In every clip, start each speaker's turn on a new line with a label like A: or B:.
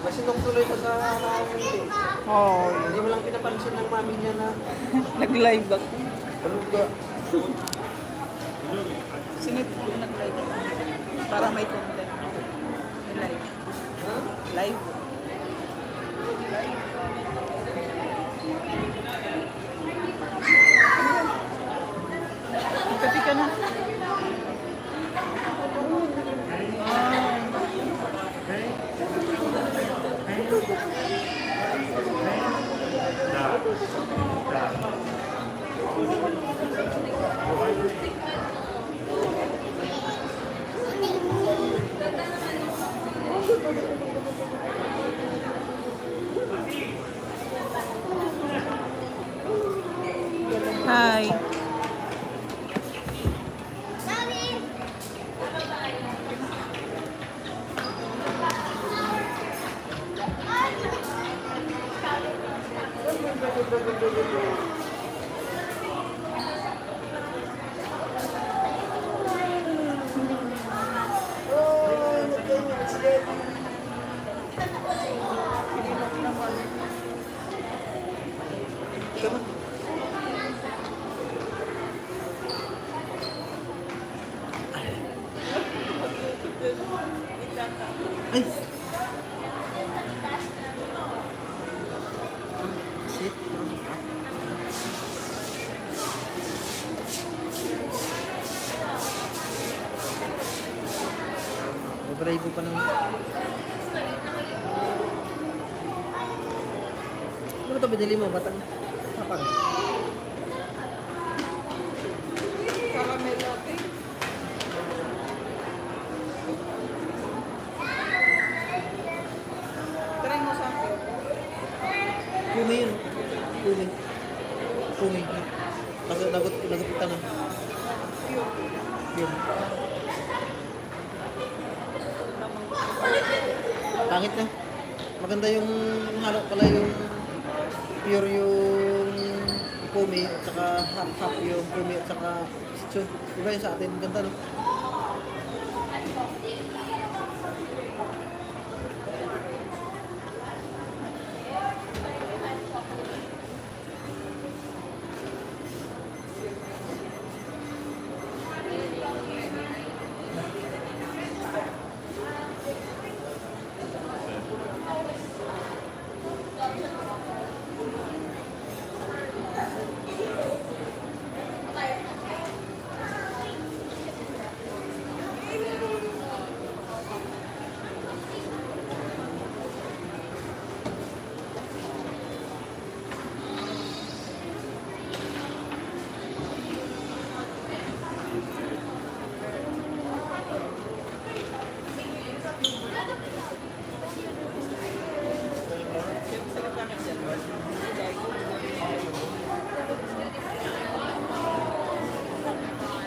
A: Kasi nung tuloy ko sa community,
B: Oh,
A: hindi mo lang pinapansin ng mami niya na
B: nag-live ako.
A: ano ba?
B: Sino ito nag-live ako? Para may content. Live. Live. Kapi ka na. Hi.
A: Ikaw ba? Ay! Shit. Bravo pa naman. Ano ito binili mo? Batang kapag?
B: Caramel latte. Try mo sa akin.
A: Kumi yun. Kumi. Kumi. Kasi nagupitan na. Yun. Pangit na. Maganda yung halo pala yung pure yung kumi at saka half yung kumi at saka sichu. Iba yung sa atin. Ganda no?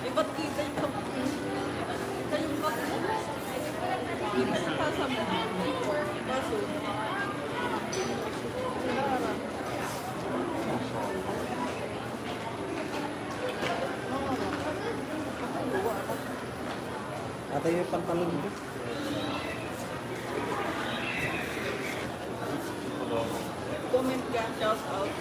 B: Iba't kita yung kita sa tasa mo. Kaso,
A: Ata yung pantalon ko.
B: comment ka, shout out.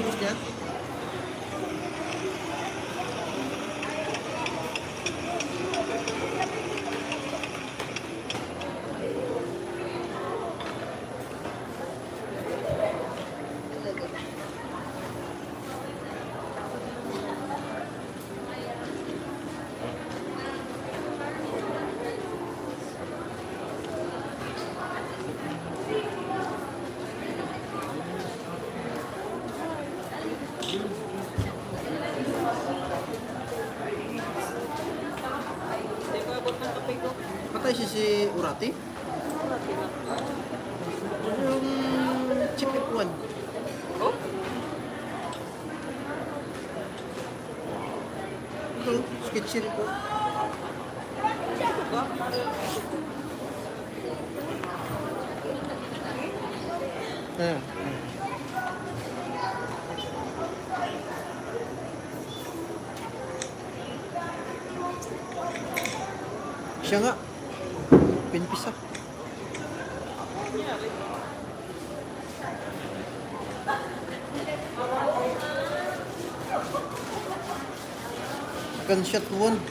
A: inubos niya?
B: Hindi ko abot ng kape ko.
A: Patay si Urati?
B: Marami lang.
A: Yung chip F1.
B: Oh?
A: Ito, sketchy rin po.
B: Ito ba?
A: Ayan. Siya nga. Pinpisa.
B: Nangyari.
A: Gunshot wound.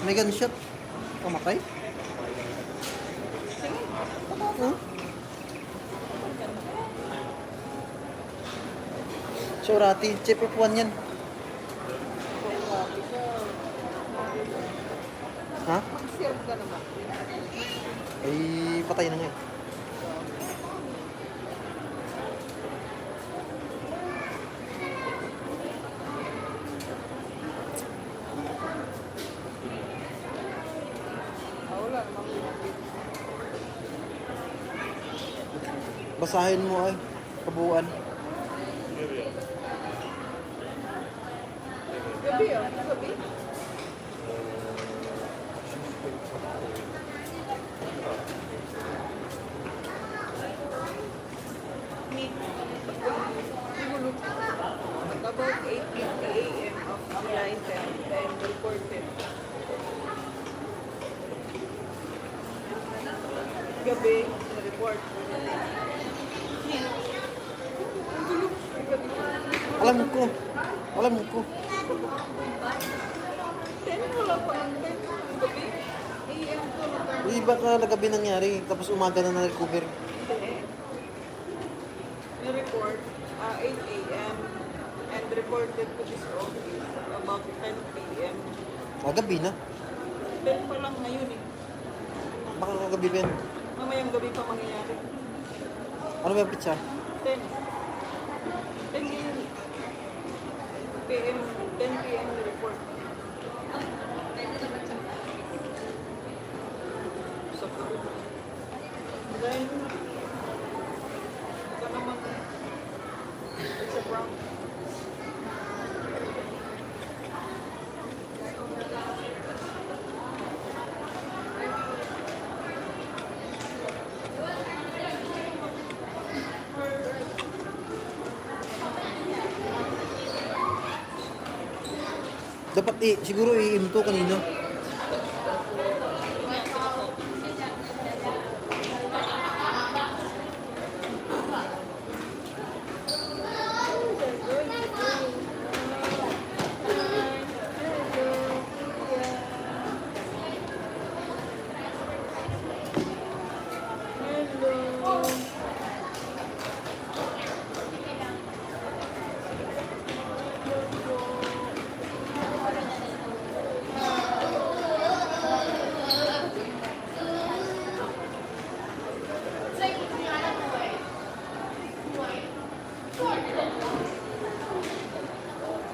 A: May gunshot. Pamatay? Huh? Surati, chip F1 yan. Ha?
B: Mag-serve ka naman.
A: Ay, patay na nga eh.
B: Wala naman.
A: Basahin mo ay, kabuuan.
B: Gabi ah. Gabi. Siguro, at about 8:50 a.m. of July 10 and reported. Gabi, na-report.
A: Alam ko. Alam ko.
B: 10 wala pa ng 10. Gabi, AM to na tayo.
A: Di ba ka nagabi nangyari, tapos umaga na na-recover.
B: Hindi. Na-report 8 a.m. and reported to this office about 10 p.m.
A: Gabi na.
B: 10 pa lang ngayon eh.
A: Baka kagabi pa yan.
B: Mamayang gabi pa mangyayari.
A: Ano ba yung pizza?
B: 10. 10 ngayon eh. PM, 10 p.m. na report. Sa gabi. Dahil, ito naman, it's a prank.
A: Dapat siguro i-imto kanina.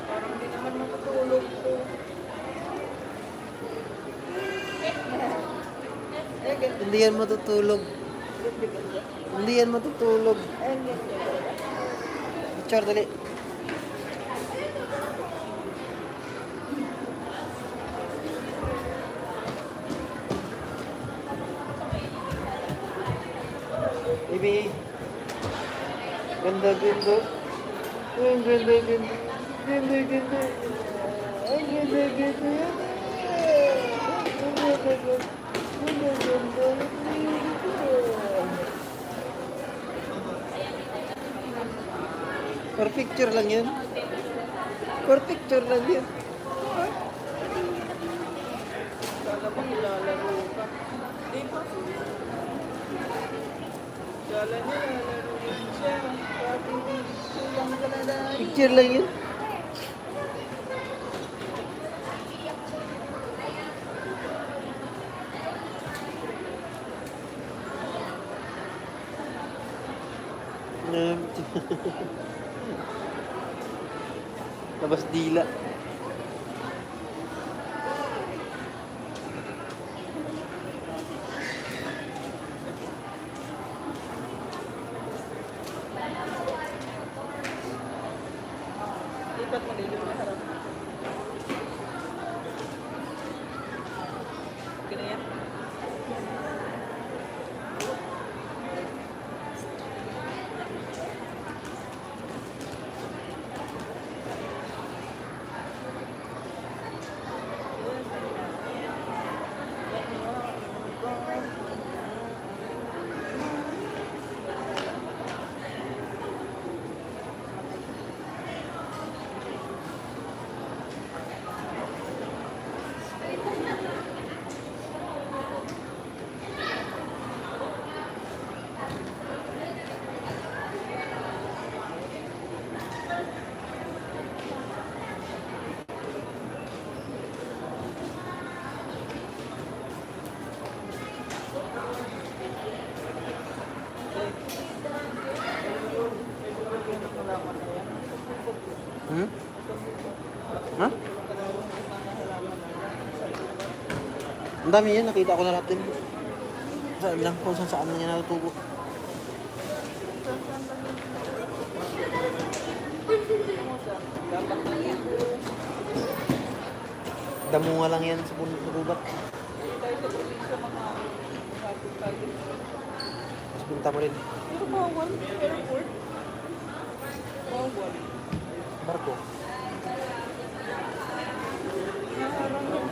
B: Parang hindi naman makatulog ko. Ganyan.
A: Hindi yan matutulog. Hindi yan matutulog. Char, dali. Baby. Ganda, ganda. Ang ganda, ganda. Ganda, ganda. Ang ganda, ganda. Ang ganda, ganda. Ang ganda, ganda. For picture lang yun. For picture lang yun.
B: Kala mo nilalaro ka. Di ba? Kala niya lalaro yun siya. Pati tulang ka na dahil.
A: Picture lang yun. Um, Labas dila.
B: Lipat mo dito na harap. Okay na yan?
A: Hmm? Ha? Ang dami yan, nakita ko na lahat din. Saan lang, kung saan na niya natutubo.
B: Dapat na yan.
A: Damo nga lang yan sa gubat.
B: Tayo sa probinsya mga kapit tayo.
A: Mas punta mo rin.
B: Pero bawal. Airport. Bawal.
A: Barko.
B: Naharang lang.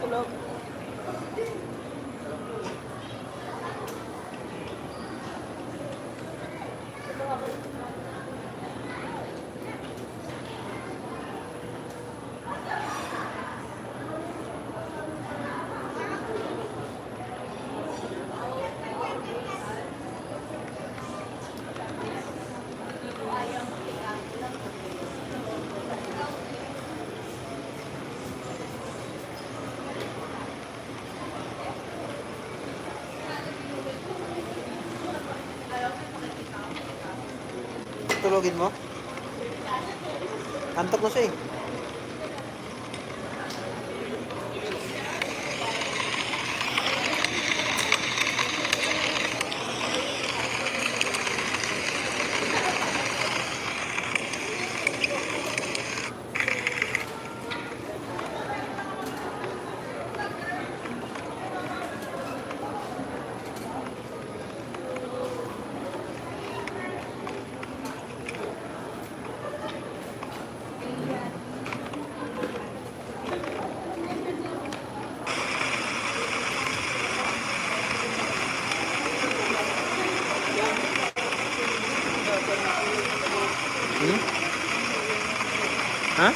B: Tulog.
A: Tulogin mo? Antok mo siya eh. Hmm? Ha?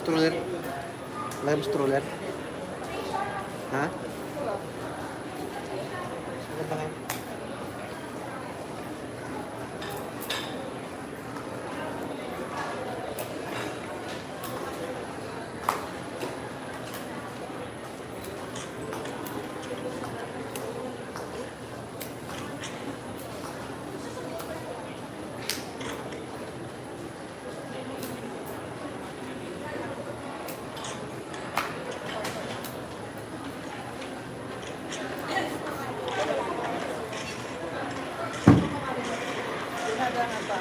A: Stroller. Lagi stroller. Ha? Ano ba kayo?
B: Nagana pa.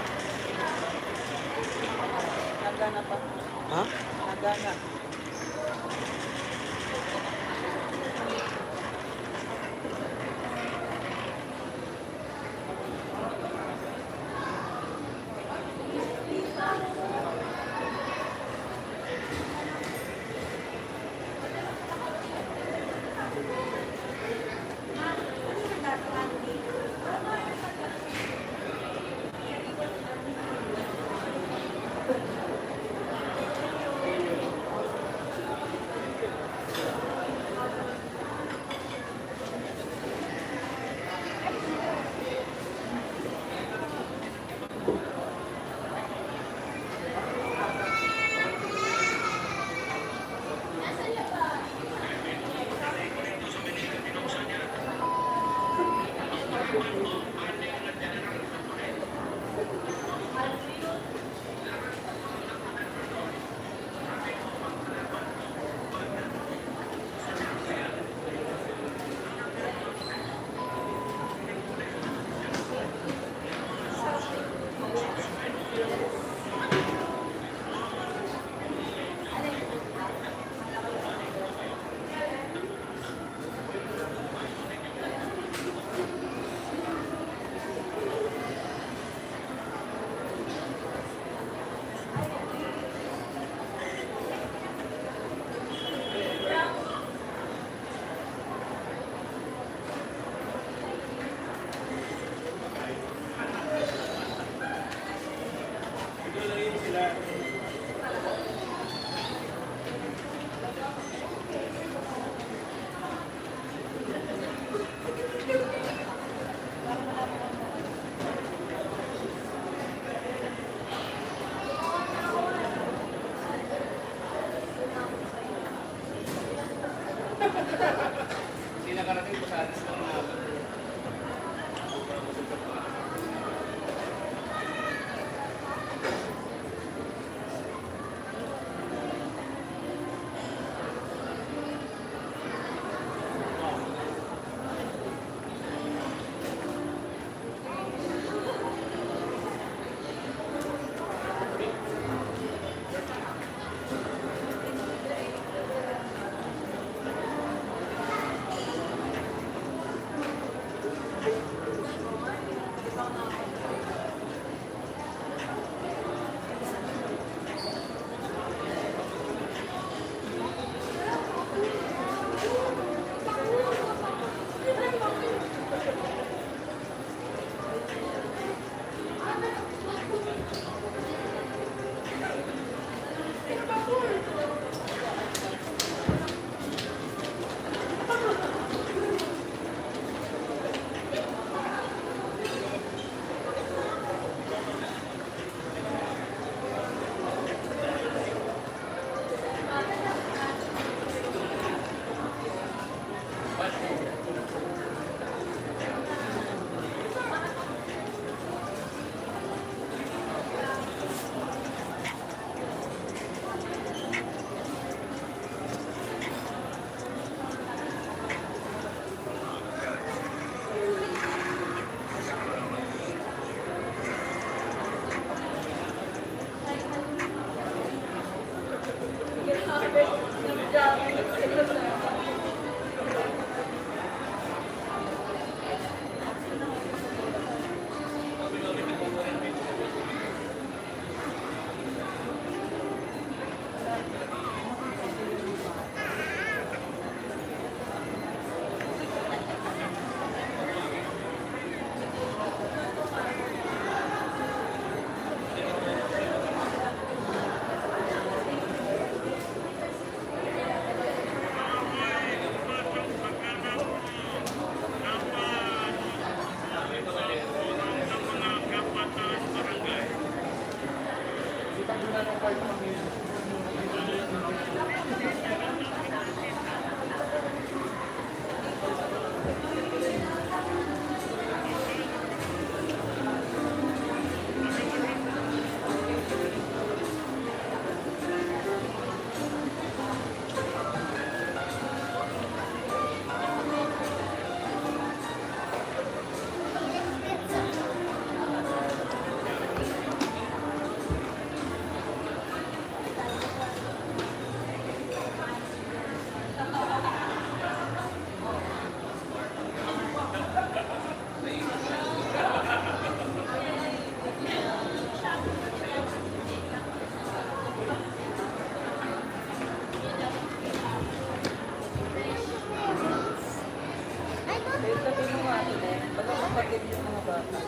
B: Nagana pa.
A: Ha?
B: Nagana. Dahil sabi mo nga ito, baga kapatid yung mga bata.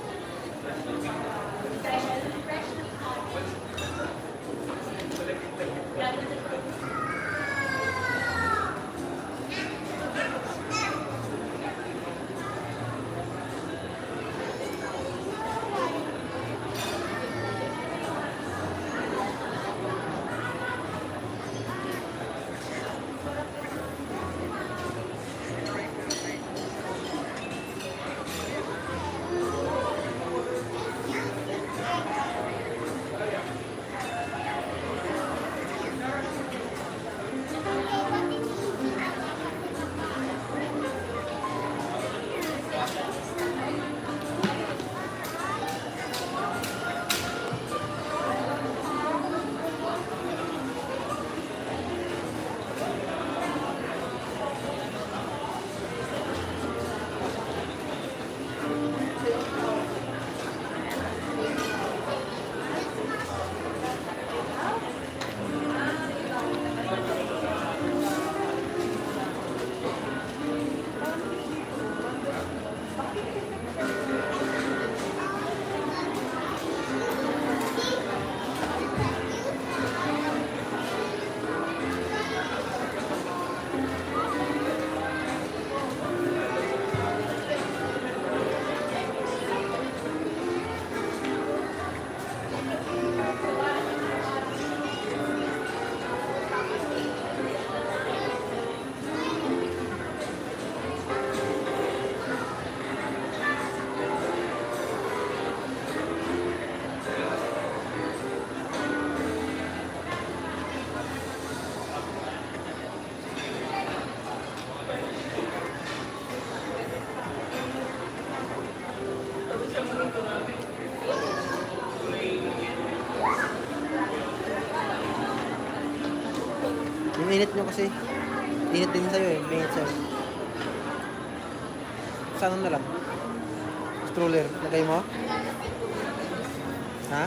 A: Yung init nyo kasi. Init din sa'yo eh. May init sa'yo. Saan na lang? Stroller. Lagay mo? Ha?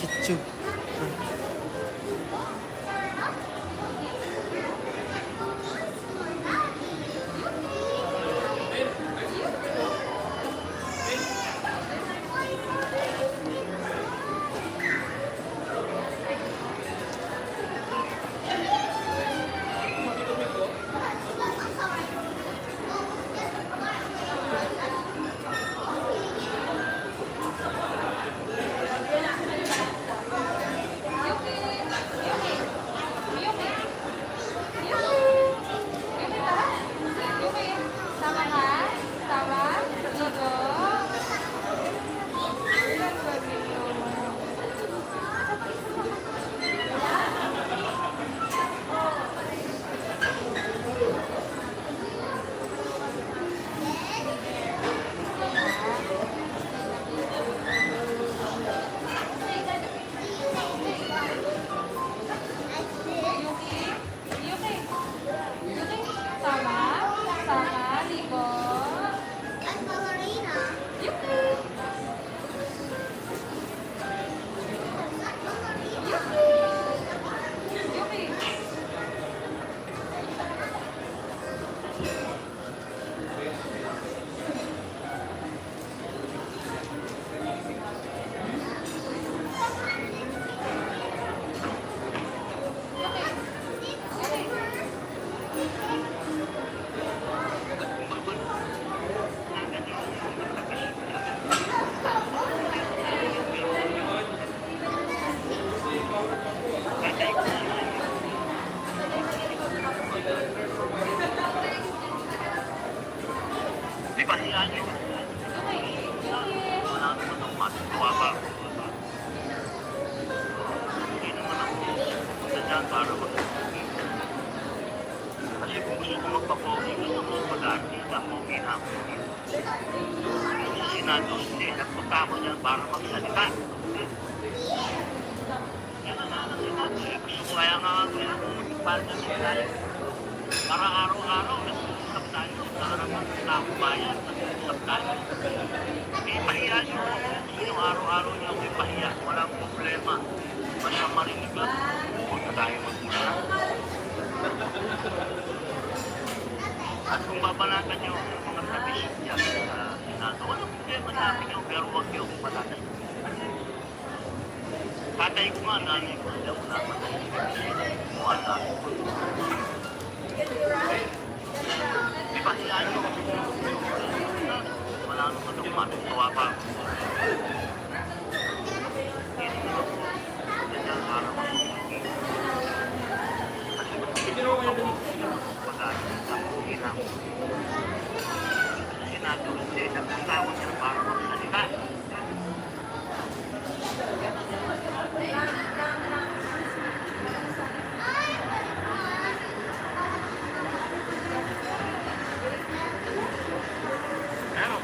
A: Shih Tzu.
C: Sama ka? Sama? Ligo? Ilan ba dito? Yuki? Yuki? Yuki? Sama? Sama? Ligo? Yuki? Yuki?
D: Di ba siya nyo? Wala naman ang matutuwa pa. Hindi naman ako punta dyan para mag-pogi. Kasi kung gusto ko magpa-pogi, gusto ko mag-artista, pogi na ako. Kasi sinados, hindi, nagpunta ako dyan para magsalita. Yan ang sinados. Gusto ko kaya nga gawin ako mag-partner sa tayo. Para araw-araw, nag-usap tayo. Nakaraman na ako bayan, nag-usap tayo. Ipahiya nyo ako. Sino araw-araw nyo ako ipahiya. Walang problema. Basta marinig lang. Huwag na tayo mag-usap. At kung babalatan nyo ang mga sabisip dyan sa Senado, walang problema sa akin nyo, pero huwag nyo akong patatay. Tatay ko nga, nanay ko, hindi ako napatay. Kumata ako. Ipahiya nyo. Wala naman akong matutuwa pa ako. Hindi naman ako ganyan para mag-pogi. Kasi kung mag-pogi sa pogi na ako. Senado, hindi, nagkasawang niya para magsalita. Pero,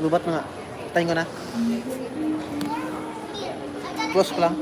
A: Lubat na nga. Tayin ko na. Close ko lang.